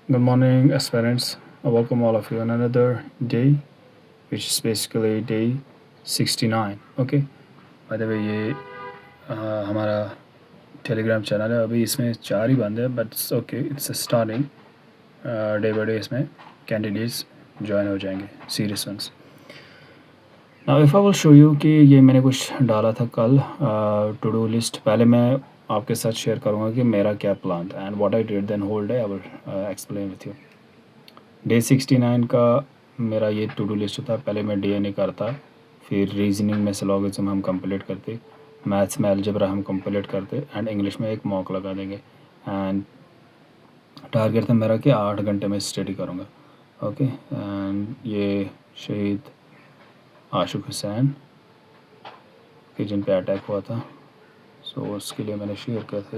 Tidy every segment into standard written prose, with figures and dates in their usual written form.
Good morning, aspirants. I welcome all of you on another day, which is basically day 69. Okay. By the way, ये हमारा Telegram channel है. अभी इसमें 4 ही बंद है, but okay, it's starting. Day by day इसमें candidates join हो जाएंगे, serious ones. Now if I will show you कि ये मैंने कुछ डाला था कल टू डू लिस्ट. पहले मैं आपके साथ शेयर करूँगा कि मेरा क्या प्लान था and what I did, then whole day I will explain with you. Day 69 का मेरा ये टू डू लिस्ट था. पहले मैं डीएनए करता, फिर रीजनिंग में सिलोगिज्म हम कंप्लीट करते, मैथ्स में अलजेब्रा हम कंप्लीट करते एंड इंग्लिश में एक मॉक लगा देंगे. एंड टारगेट था मेरा कि 8 घंटे में स्टडी करूँगा. ओके. एंड ये शहीद आशिक हुसैन के जिन पे अटैक हुआ था, सो उसके लिए मैंने शेयर किया था.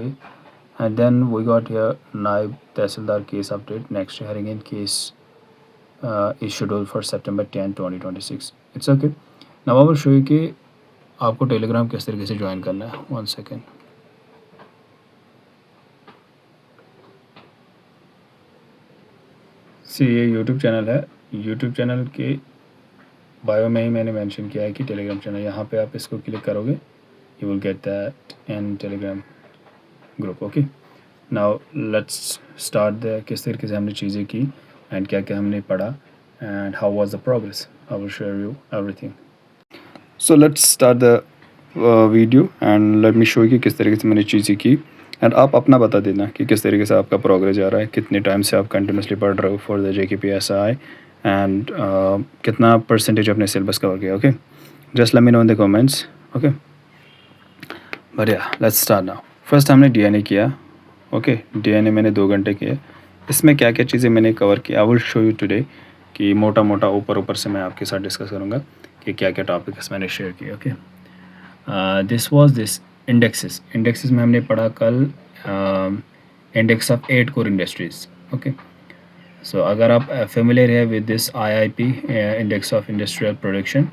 And then we got here नायब तहसीलदार case update. Next hearing in case is scheduled for September 10, 2026. It's okay. Now I will show you कि आपको टेलीग्राम किस तरीके से ज्वाइन करना है. 1 सेकेंड. ये यूट्यूब चैनल है. यूट्यूब चैनल के बायो में ही मैंने मेंशन किया है कि टेलीग्राम चैनल. यहाँ पे आप इसको क्लिक करोगे, you will get that in Telegram group. Okay. Now let's start the किस तरीके से हमने चीज़ें की एंड क्या क्या हमने पढ़ा and how was the progress. I will share you everything. So let's start the video and let me show you कि किस तरीके से मैंने चीज़ें की एंड आप अपना बता देना कि किस तरीके से आपका प्रोग्रेस जा रहा है, कितने टाइम से आप कंटिन्यूसली पढ़ रहे हो फॉर द JKPSI एंड कितना परसेंटेज अपने सिलेबस कवर किया. Okay. Just let me know in the comments. Okay. बढ़िया. Let's start now. फर्स्ट हमने डीएनए किया. ओके. डीएनए मैंने 2 घंटे किया. इसमें क्या क्या चीज़ें मैंने कवर की आई विल शो यू टुडे, कि मोटा मोटा ऊपर से मैं आपके साथ डिस्कस करूँगा कि क्या क्या टॉपिक्स मैंने शेयर किए. Okay. This was this indexes में हमने पढ़ा कल index of 8 core industries. Okay. So अगर आप फेमिलियर है with this IIP index of industrial production,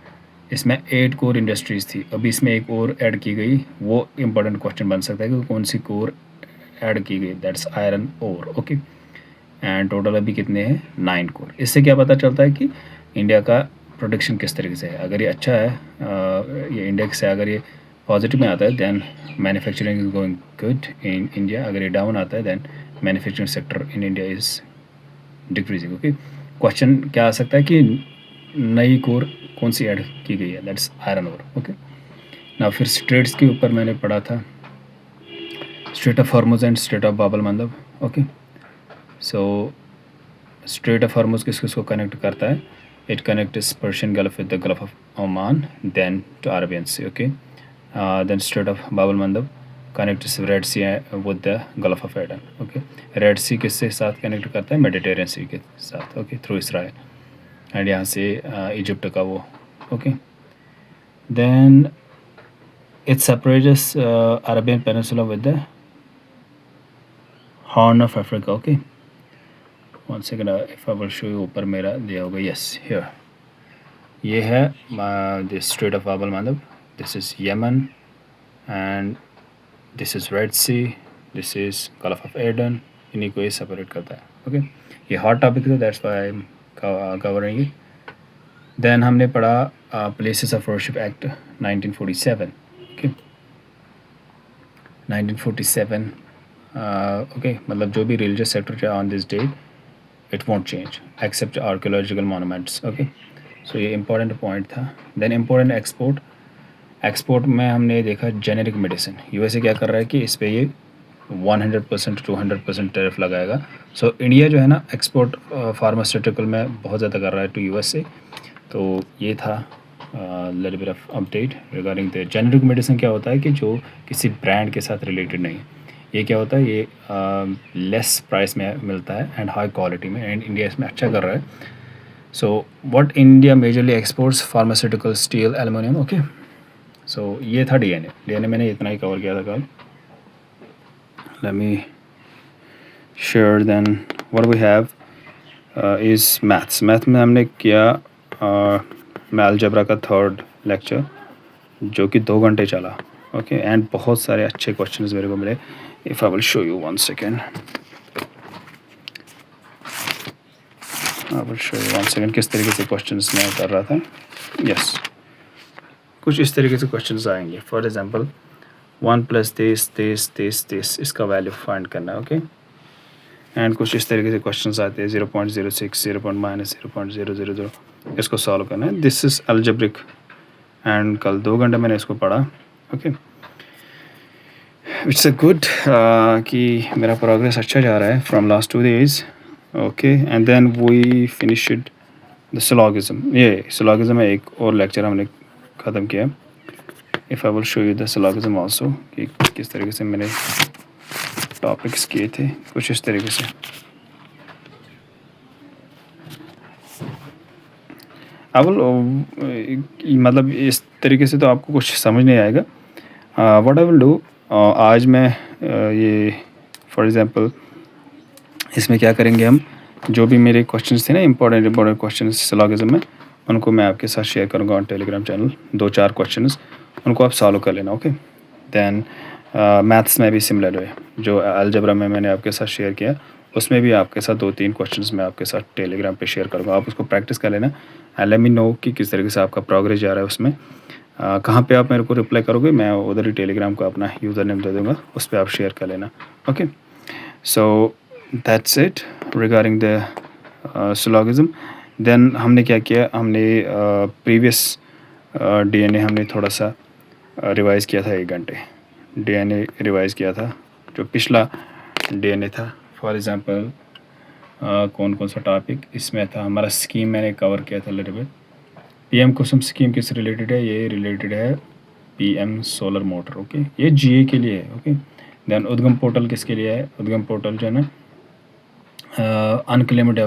इसमें 8 कोर इंडस्ट्रीज़ थी. अभी इसमें एक और ऐड की गई. वो इम्पोर्टेंट क्वेश्चन बन सकता है कि कौन सी कोर ऐड की गई. That's iron ore. Okay. And total अभी कितने हैं? 9 कोर. इससे क्या पता चलता है कि इंडिया का प्रोडक्शन किस तरीके से है. अगर ये अच्छा है, ये इंडेक्स है, अगर ये पॉजिटिव में आता है then manufacturing is going good in India. अगर ये डाउन आता है then manufacturing sector in India is decreasing. Okay. Question क्या आ सकता है कि नई कोर कौन सी ऐड की गई है. That's iron ore. ओके. ना फिर स्ट्रेट्स के ऊपर मैंने पढ़ा था, Strait of Hormuz and Strait of Bab al Mandeb. Okay. So Strait of Hormuz किसको कनेक्ट करता है? It connects Persian Gulf with the Gulf of Oman then to Arabian Sea. Okay. Then Strait of Bab al Mandeb connects Red Sea with the Gulf of Aden. Okay. Red Sea किससे साथ connect करता है? Mediterranean सी के साथ. Okay. Through Israel and यहाँ से Egypt का वो. Okay. Then it separates Arabian Peninsula with the Horn of Africa. Okay. One second, if I will show you, ऊपर मेरा दिया होगा. Yes, here. ये है the Strait of Bab el-Mandeb. This is Yemen and this is Red Sea. This is Gulf of Aden. इन्हीं को ये separate करता है. Okay. ये hot topic है, that's why I'm covering it. Then हमने पढ़ा Places of Worship Act 1947. Okay. 1947. Okay. मतलब जो भी रिलीजियस सेक्टर है on this date it won't change except archaeological monuments. Okay. सो ये इंपॉर्टेंट पॉइंट था. देन इंपॉर्टेंट एक्सपोर्ट में हमने देखा जेनेरिक मेडिसिन. यूएसए क्या कर रहा है कि इस पे ये 100% 200% टैरिफ लगाएगा. सो इंडिया जो है ना एक्सपोर्ट फार्मास्यूटिकल में बहुत ज़्यादा कर रहा है टू यूएसए. तो ये था little bit of update regarding the generic medicine. क्या होता है कि जो किसी ब्रांड के साथ रिलेटेड नहीं. ये क्या होता है? ये लेस प्राइस में मिलता है एंड हाई क्वालिटी में, एंड इंडिया इसमें अच्छा कर रहा है. So what India majorly exports? Pharmaceutical, steel, aluminium. Okay. सो ये था डीएनए मैंने इतना ही कवर किया था कल. Let me share then what we have is maths में हमने किया मैं अलजेब्रा का 3rd लेक्चर जो कि 2 घंटे चला. ओके. एंड बहुत सारे अच्छे क्वेश्चंस मेरे को मिले. If I will show you 1 second. I will show you 1 second किस तरीके से क्वेश्चंस मैं कर रहा था। यस, कुछ इस तरीके से क्वेश्चंस आएंगे। फॉर एग्जांपल 1 प्लस दिस इसका वैल्यू फाइंड करना है, ओके। एंड कुछ इस तरीके से क्वेश्चंस आते हैं 0.06 0.-0.000 इसको सॉल्व करना है। दिस इज़ अलजेब्रिक एंड कल 2 घंटे मैंने इसको पढ़ा, ओके। इट्स अ गुड कि मेरा प्रोग्रेस अच्छा जा रहा है from last 2 days, okay. And then we finished the syllogism. ये सिलोगिज्म में एक और लेक्चर हमने ख़त्म किया। If I will show you the syllogism also कि किस तरीके से मैंने टॉपिक्स किए थे, कुछ इस तरीके से। मतलब इस तरीके से तो आपको कुछ समझ नहीं आएगा। व्हाट आई विल डू, आज मैं ये फॉर एग्जांपल इसमें क्या करेंगे हम, जो भी मेरे क्वेश्चंस थे ना इम्पोर्टेंट क्वेश्चंस सिलोगिज्म में, उनको मैं आपके साथ शेयर करूँगा ऑन टेलीग्राम चैनल। 2-4 क्वेश्चंस उनको आप सॉल्व कर लेना, ओके। दैन मैथ्स में भी सिमिलर है, जो अलजेब्रा में मैंने आपके साथ शेयर किया उसमें भी आपके साथ 2-3 क्वेश्चंस मैं आपके साथ टेलीग्राम पे शेयर करूँगा। आप उसको प्रैक्टिस कर लेना एंड लेट मी नो कि किस तरीके से आपका प्रोग्रेस जा रहा है उसमें। कहाँ पे आप मेरे को रिप्लाई करोगे, मैं उधर ही टेलीग्राम को अपना यूज़र नेम दे दूँगा, उस पर आप शेयर कर लेना, okay. So that's it regarding the syllogism. Then हमने क्या किया, हमने प्रीवियस डीएनए हमने थोड़ा सा रिवाइज़ किया था 1 घंटे। डीएनए रिवाइज़ किया था, जो पिछला डीएनए था। फॉर एग्ज़ाम्पल कौन कौन सा टॉपिक इसमें था, हमारा स्कीम मैंने कवर किया था लिटिल बिट। पीएम कुसुम स्कीम किस रिलेटेड है, ये रिलेटेड है पीएम सोलर मोटर, ओके। ये जीए के लिए है, ओके। देन उद्गम पोर्टल किसके लिए है, उद्गम पोर्टल जो है ना unclaimed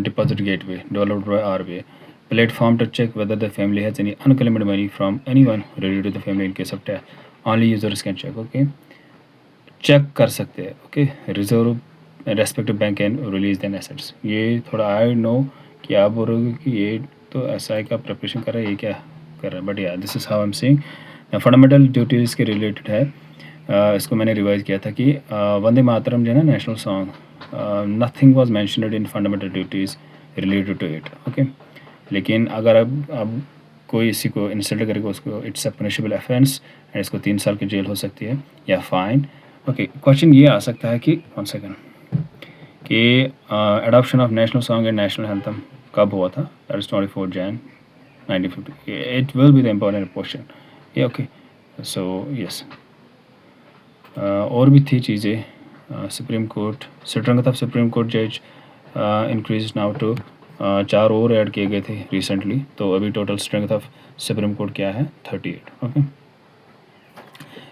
deposit gateway developed by RBI platform to check whether the family has any unclaimed money from anyone related to the family in case of death. Only users can check, okay. Check कर सकते हैं, okay. Reserve respective bank and release then assets. ये थोड़ा I know कि आप बोल रहे हो कि ये तो एसआई का प्रिपरेशन कर रहा है, ये क्या कर रहा है, बट या this is how I am saying. Fundamental duties के रिलेटेड है। इसको मैंने रिवाइज किया था कि वंदे मातरम जो है ना national song, nothing was mentioned in fundamental duties related to it, okay. लेकिन अगर अब कोई इसी को इंसल्ट करेगा उसको it's a punishable offence and इसको 3 साल की जेल हो सकती है या फाइन, ओके। क्वेश्चन ये आ सकता है कि 1 सेकंड कि adoption of national song and national anthem कब हुआ था, that is 24 Jain 1950। It will be the important question, ये ओके। सो यस, और भी थी चीज़ें। Supreme court strength of supreme court जज इंक्रीज नाउ टू 4 और ऐड किए गए थे रिसेंटली, तो अभी total strength of supreme court क्या है 38, ओके।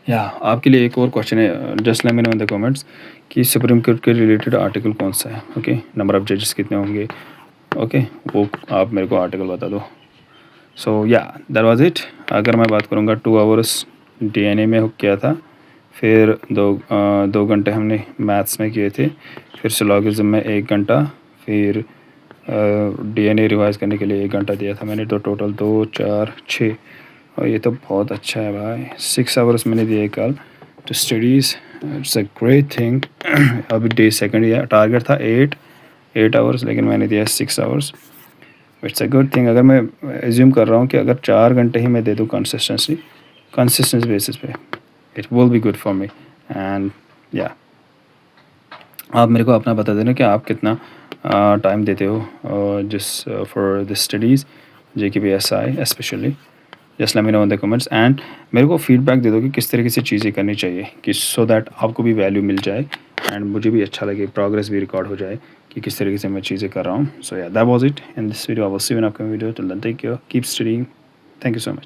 या आपके लिए एक और क्वेश्चन है, just let me know in the comments कि सुप्रीम कोर्ट के रिलेटेड आर्टिकल कौन सा है, ओके। नंबर ऑफ जजेस कितने होंगे, ओके, वो आप मेरे को आर्टिकल बता दो। सो या दैट वाज इट। अगर मैं बात करूँगा 2 आवर्स डीएनए में किया था, फिर 2 घंटे हमने मैथ्स में किए थे, फिर सिलोगिज्म में 1 घंटा, फिर डीएनए रिवाइज करने के लिए 1 घंटा दिया था मैंने, तो टोटल 2, 4, 6, और ये तो बहुत अच्छा है भाई। 6 आवर्स मैंने दिए कल to studies, it's a great thing. अभी डे सेकंड या टारगेट था 8 आवर्स, लेकिन मैंने दिया 6 hours, it's a good thing. अगर मैं एज्यूम कर रहा हूँ कि अगर 4 घंटे ही मैं दे दूँ कंसिस्टेंसी बेसिस पे, it will be good for me. And या आप मेरे को अपना बता देना कि आप कितना टाइम देते हो जिस for this studies JKPSI specially. Just let me know in the comments and मेरे को फीडबैक दे दो कि किस तरीके से चीज़ें करनी चाहिए, कि सो दैट आपको भी वैल्यू मिल जाए एंड मुझे भी अच्छा लगे, प्रोग्रेस भी रिकॉर्ड हो जाए कि किस तरीके से मैं चीज़ें कर रहा हूँ। So yeah that was it in this video. I will see you in upcoming video. Till then take care, keep studying, thank you so much.